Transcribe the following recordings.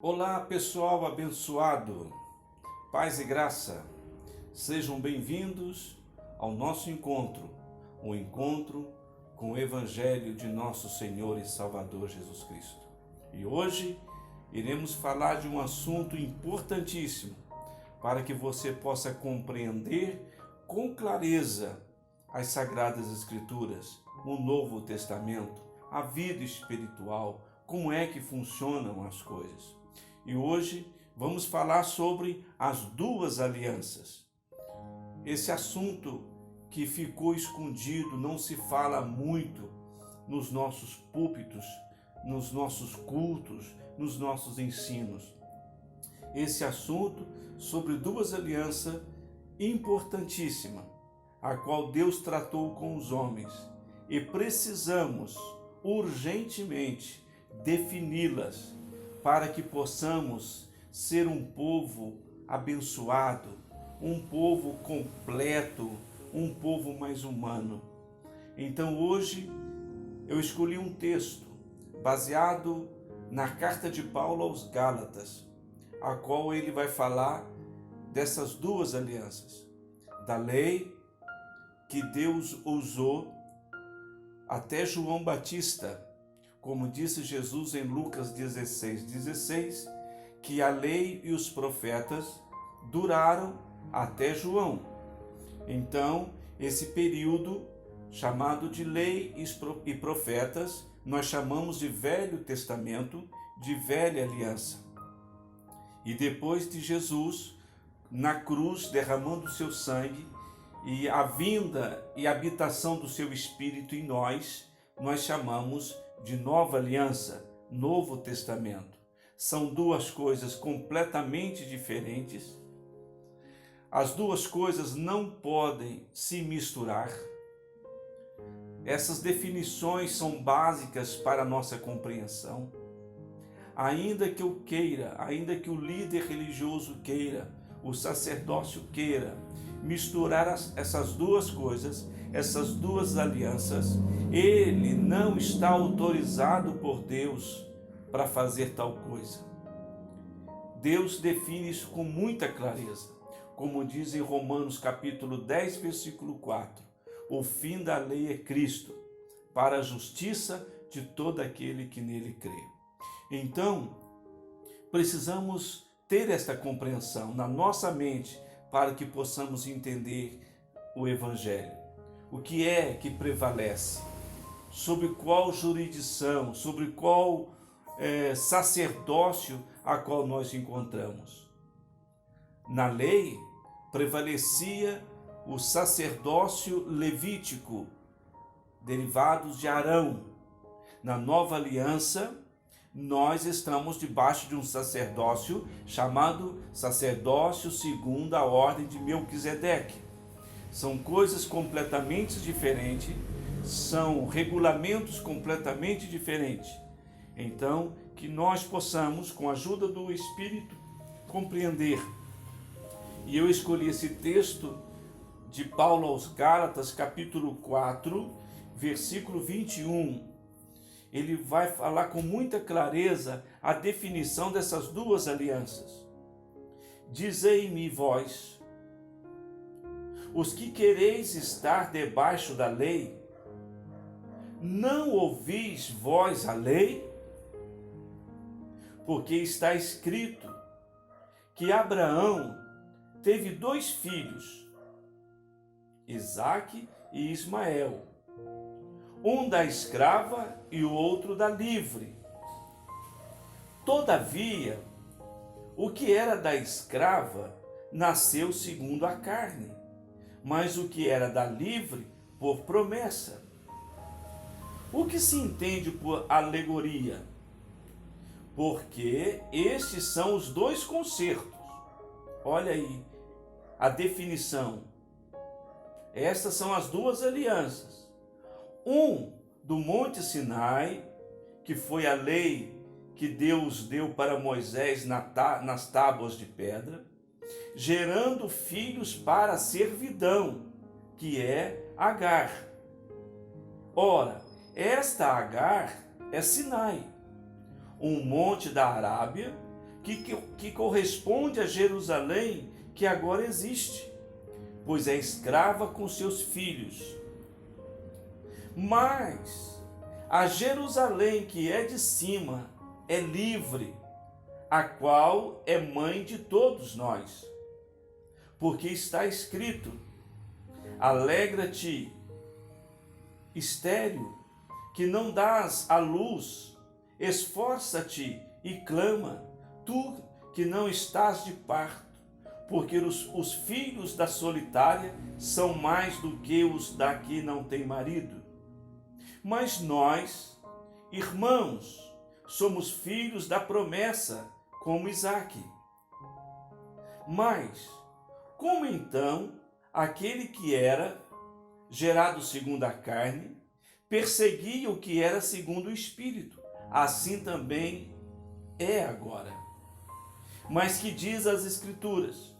Olá, pessoal abençoado, paz e graça, sejam bem-vindos ao nosso encontro, o encontro com o Evangelho de nosso Senhor e Salvador Jesus Cristo. E hoje iremos falar de um assunto importantíssimo para que você possa compreender com clareza as Sagradas Escrituras, o Novo Testamento, a vida espiritual, como é que funcionam as coisas. E hoje vamos falar sobre as duas alianças. Esse assunto que ficou escondido, não se fala muito nos nossos púlpitos, nos nossos cultos, nos nossos ensinos. Esse assunto sobre duas alianças importantíssima, a qual Deus tratou com os homens, e precisamos urgentemente defini-las para que possamos ser um povo abençoado, um povo completo, um povo mais humano. Então hoje eu escolhi um texto baseado na carta de Paulo aos Gálatas, a qual ele vai falar dessas duas alianças, da lei que Deus usou até João Batista, como disse Jesus em Lucas 16:16, que a lei e os profetas duraram até João. Então, esse período chamado de lei e profetas, nós chamamos de Velho Testamento, de Velha Aliança. E depois de Jesus, na cruz, derramando o seu sangue, e a vinda e habitação do seu Espírito em nós chamamos de Nova Aliança, Novo Testamento. São duas coisas completamente diferentes. As duas coisas não podem se misturar. Essas definições são básicas para a nossa compreensão. Ainda que eu queira, ainda que o líder religioso queira, o sacerdócio queira misturar essas duas coisas, essas duas alianças, ele não está autorizado por Deus para fazer tal coisa. Deus define isso com muita clareza, como diz em Romanos capítulo 10, versículo 4, o fim da lei é Cristo, para a justiça de todo aquele que nele crê. Então, precisamos ter esta compreensão na nossa mente para que possamos entender o Evangelho. O que é que prevalece? Sobre qual jurisdição, sobre qual sacerdócio a qual nós encontramos? Na lei prevalecia o sacerdócio levítico, derivados de Arão. Na nova aliança, nós estamos debaixo de um sacerdócio chamado sacerdócio segundo a ordem de Melquisedeque. São coisas completamente diferentes, são regulamentos completamente diferentes. Então, que nós possamos, com a ajuda do Espírito, compreender. E eu escolhi esse texto de Paulo aos Gálatas, capítulo 4, versículo 21. Ele vai falar com muita clareza a definição dessas duas alianças. Dizei-me vós, os que quereis estar debaixo da lei, não ouvis vós a lei? Porque está escrito que Abraão teve 2 filhos, Isaque e Ismael, um da escrava e o outro da livre. Todavia, o que era da escrava nasceu segundo a carne, mas o que era da livre por promessa. O que se entende por alegoria? Porque estes são os 2 concertos. Olha aí a definição. Estas são as duas alianças. Um do Monte Sinai, que foi a lei que Deus deu para Moisés nas tábuas de pedra, gerando filhos para a servidão, que é Agar. Ora, esta Agar é Sinai, um monte da Arábia, que corresponde a Jerusalém, que agora existe, pois é escrava com seus filhos. Mas a Jerusalém que é de cima é livre, a qual é mãe de todos nós. Porque está escrito: alegra-te, estéril, que não dás à luz, esforça-te e clama, tu que não estás de parto, porque os filhos da solitária são mais do que os da que não tem marido. Mas nós, irmãos, somos filhos da promessa, como Isaque. Mas, como então aquele que era gerado segundo a carne perseguia o que era segundo o Espírito, assim também é agora. Mas que diz as Escrituras: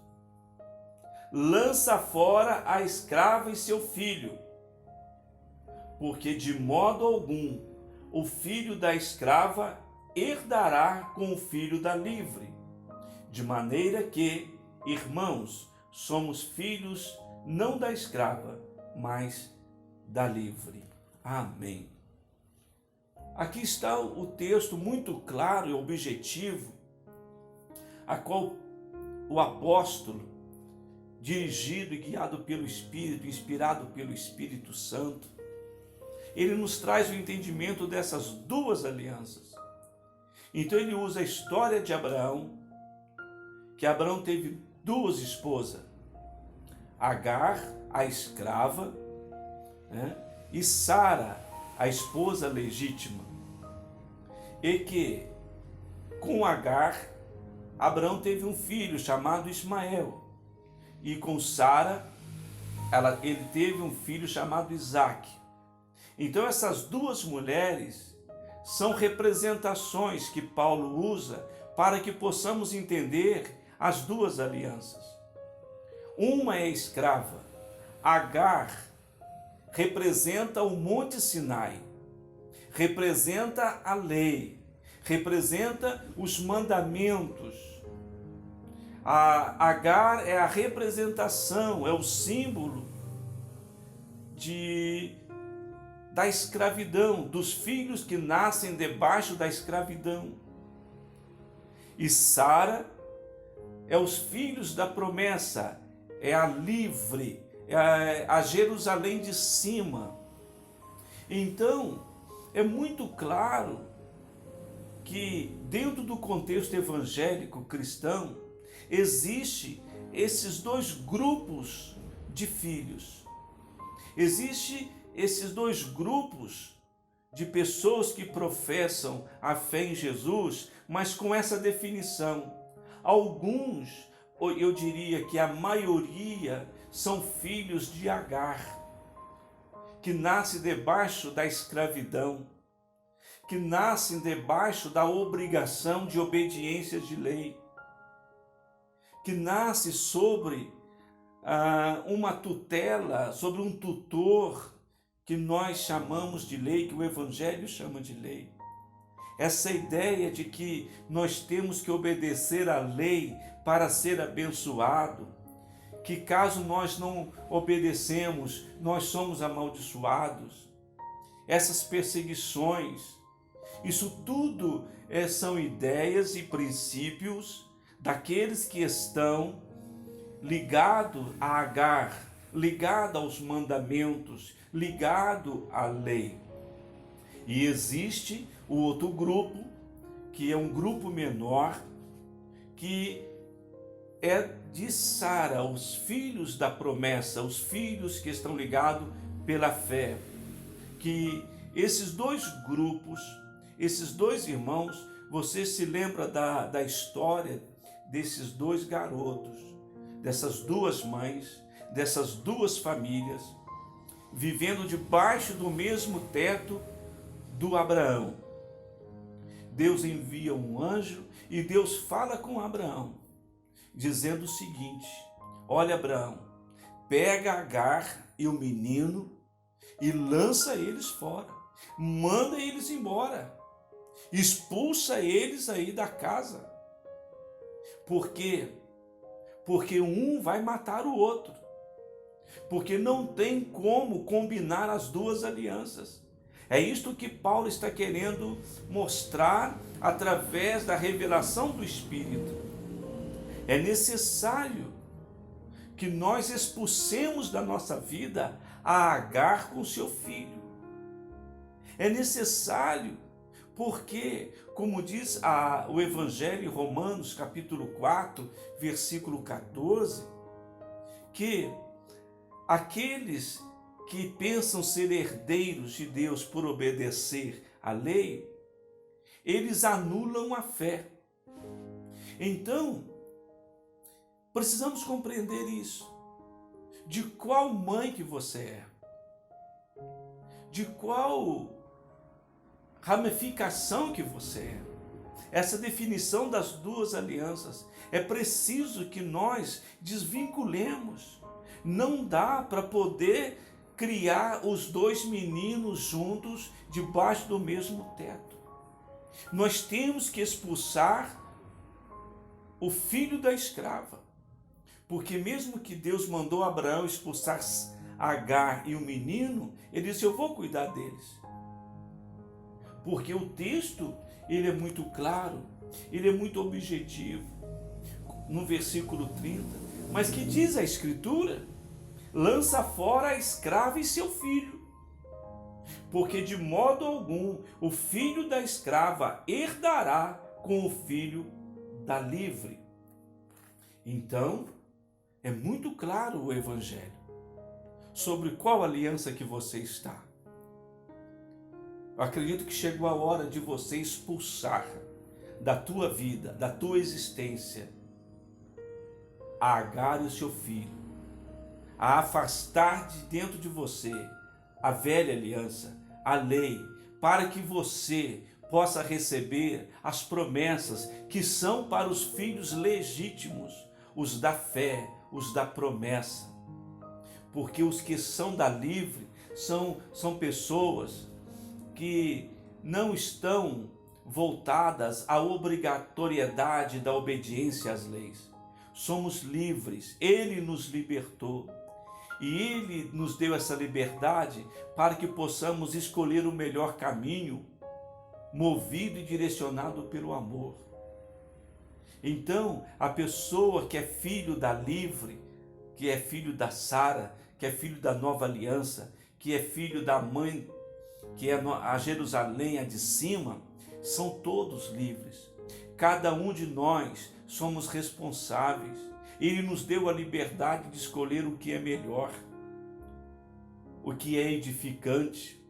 lança fora a escrava e seu filho, porque de modo algum o filho da escrava herdará com o filho da livre. De maneira que, irmãos, somos filhos não da escrava, mas da livre. Amém. Aqui está o texto muito claro e objetivo, a qual o apóstolo, dirigido e guiado pelo Espírito, inspirado pelo Espírito Santo, ele nos traz o entendimento dessas duas alianças. Então ele usa a história de Abraão, que Abraão teve duas esposas, Agar, a escrava, e Sara, a esposa legítima. E que com Agar, Abraão teve um filho chamado Ismael. E com Sara, ele teve um filho chamado Isaque. Então essas duas mulheres são representações que Paulo usa para que possamos entender as duas alianças. Uma é escrava. Agar representa o Monte Sinai, representa a lei, representa os mandamentos. A Agar é a representação, é o símbolo da escravidão, dos filhos que nascem debaixo da escravidão. E Sara é os filhos da promessa, é a livre, é a Jerusalém de cima. Então, é muito claro que dentro do contexto evangélico cristão, existe esses dois grupos de filhos. Existe esses dois grupos de pessoas que professam a fé em Jesus, mas com essa definição. Alguns, eu diria que a maioria, são filhos de Agar, que nasce debaixo da escravidão, que nascem debaixo da obrigação de obediência de lei, que nasce sobre uma tutela, sobre um tutor que nós chamamos de lei, que o Evangelho chama de lei. Essa ideia de que nós temos que obedecer à lei para ser abençoado, que caso nós não obedecemos, nós somos amaldiçoados. Essas perseguições, isso tudo são ideias e princípios daqueles que estão ligados a Agar, ligados aos mandamentos, ligados à lei. E existe o outro grupo, que é um grupo menor, que é de Sara, os filhos da promessa, os filhos que estão ligados pela fé. Que esses dois grupos, esses dois irmãos, você se lembra da história desses dois garotos, dessas duas mães, dessas duas famílias, vivendo debaixo do mesmo teto do Abraão. Deus envia um anjo e Deus fala com Abraão, dizendo o seguinte: olha, Abraão, pega Agar e o menino e lança eles fora, manda eles embora, expulsa eles aí da casa. Por quê? Porque um vai matar o outro. Porque não tem como combinar as duas alianças. É isto que Paulo está querendo mostrar através da revelação do Espírito. É necessário que nós expulsemos da nossa vida a Agar com seu filho. É necessário porque, como diz o Evangelho em Romanos, capítulo 4, versículo 14, que aqueles que pensam ser herdeiros de Deus por obedecer à lei, eles anulam a fé. Então, precisamos compreender isso. De qual mãe que você é? De qual ramificação que você é? Essa definição das duas alianças. É preciso que nós desvinculemos. Não dá para poder criar os dois meninos juntos debaixo do mesmo teto. Nós temos que expulsar o filho da escrava. Porque mesmo que Deus mandou Abraão expulsar Agar e o menino, ele disse: eu vou cuidar deles. Porque o texto, ele é muito claro, ele é muito objetivo. No versículo 30, mas que diz a Escritura? Lança fora a escrava e seu filho, porque de modo algum o filho da escrava herdará com o filho da livre. Então, é muito claro o Evangelho sobre qual aliança que você está. Eu acredito que chegou a hora de você expulsar da tua vida, da tua existência, a Agar e o seu filho, a afastar de dentro de você a velha aliança, a lei, para que você possa receber as promessas que são para os filhos legítimos, os da fé, os da promessa. Porque os que são da livre são pessoas que não estão voltadas à obrigatoriedade da obediência às leis. Somos livres, Ele nos libertou. E Ele nos deu essa liberdade para que possamos escolher o melhor caminho, movido e direcionado pelo amor. Então, a pessoa que é filho da livre, que é filho da Sara, que é filho da nova aliança, que é filho da mãe, que é a Jerusalém, a de cima, são todos livres. Cada um de nós somos responsáveis. Ele nos deu a liberdade de escolher o que é melhor, o que é edificante.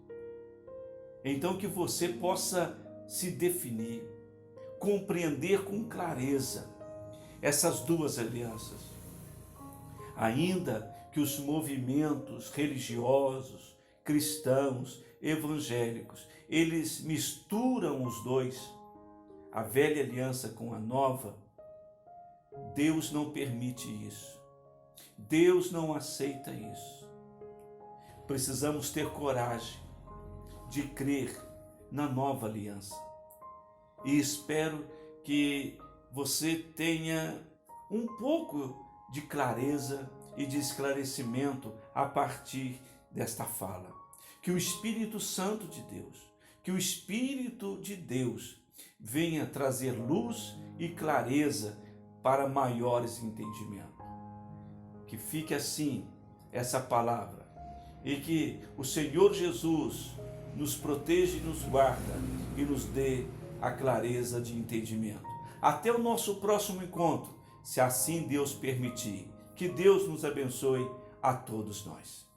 Então que você possa se definir, compreender com clareza essas duas alianças. Ainda que os movimentos religiosos, cristãos, evangélicos, eles misturam os dois, a velha aliança com a nova, Deus não permite isso. Deus não aceita isso. Precisamos ter coragem de crer na nova aliança. E espero que você tenha um pouco de clareza e de esclarecimento a partir desta fala. Que o Espírito Santo de Deus, que o Espírito de Deus venha trazer luz e clareza para maiores entendimentos. Que fique assim essa palavra e que o Senhor Jesus nos proteja e nos guarda e nos dê a clareza de entendimento. Até o nosso próximo encontro, se assim Deus permitir. Que Deus nos abençoe a todos nós.